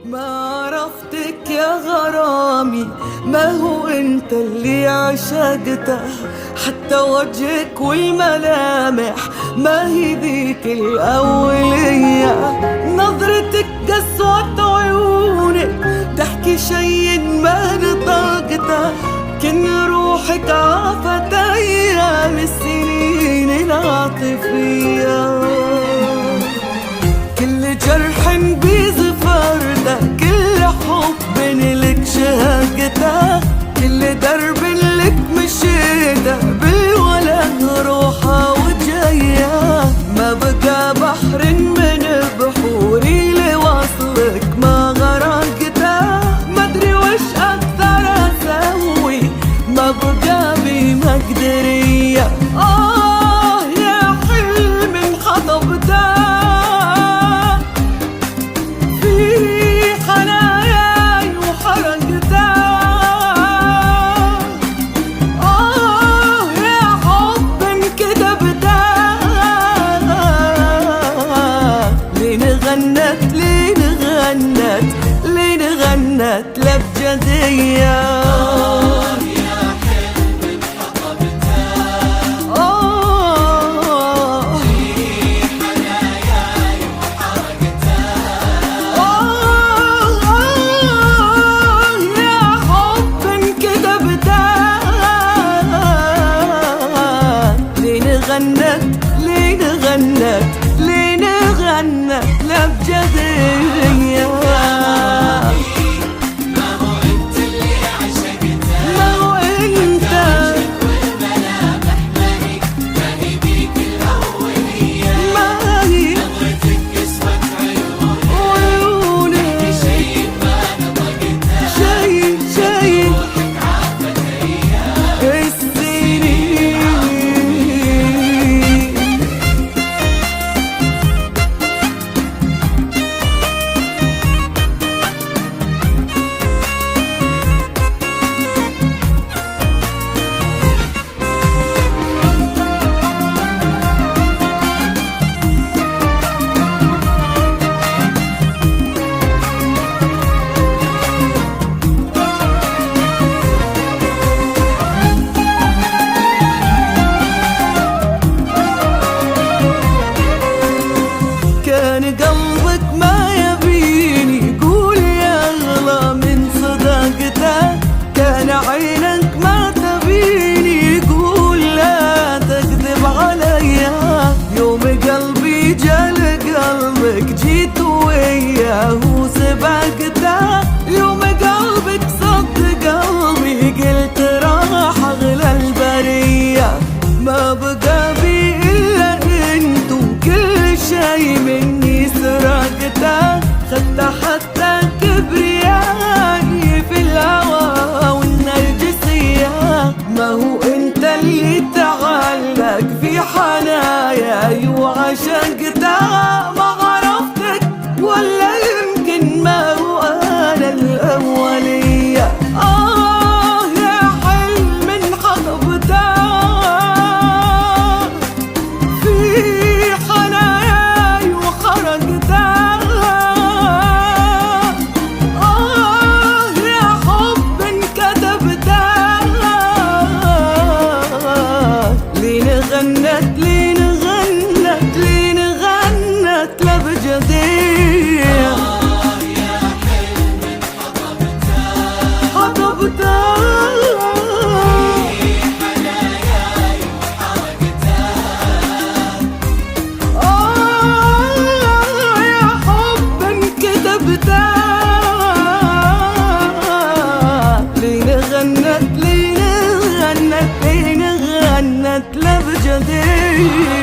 ما عرفتك يا غرامي، ما هو انت اللي عشقته، حتى وجهك والملامح ما هي ذيك الأولية. نظرتك قسوة عيونك تحكي شي ما نطاقته، كن روحك عافت أيام السنين العاطفية. كل جرح بزفرته، كل حب لك شهقته، كل درب لك مشيته بالولا روحه وجايه. ما بقى بحر من بحوري لوصلك ما غرقته، ما ادري وش اكثر اسوي، ما بقى بي مقدريه. يا حلم انخطبته لين غنت لبجدية. يا حلم انخطبته في حناياي وحرقته. يا حب انكتبته لين غنت لبجدية. كان قلبك ما يبيني قول يا أغلى من صداقته، كان عينك ما تبيني قول لا تكذب عليا. يوم قلبي جال قلبك جيت وياه سباقته، يوم قلبك صد قلبي قلت راح أغلى البرية. ما بقى بي إلا انتو كل شي مني سرقته، خدت حتى كبريائي في الهوى والنرجسية. ما هو انت اللي تعلق في حناياي وعشقته، ما عرفتك ولا يمكن ما هو انا الاولية. يا حلم انخطبته في حناياي وخرقته. يا حب انكتبته لين غنت لبجدية. يا حلم خطبته في حناياي وحرقته. يا حب انكتبته لين غنت لبجدية.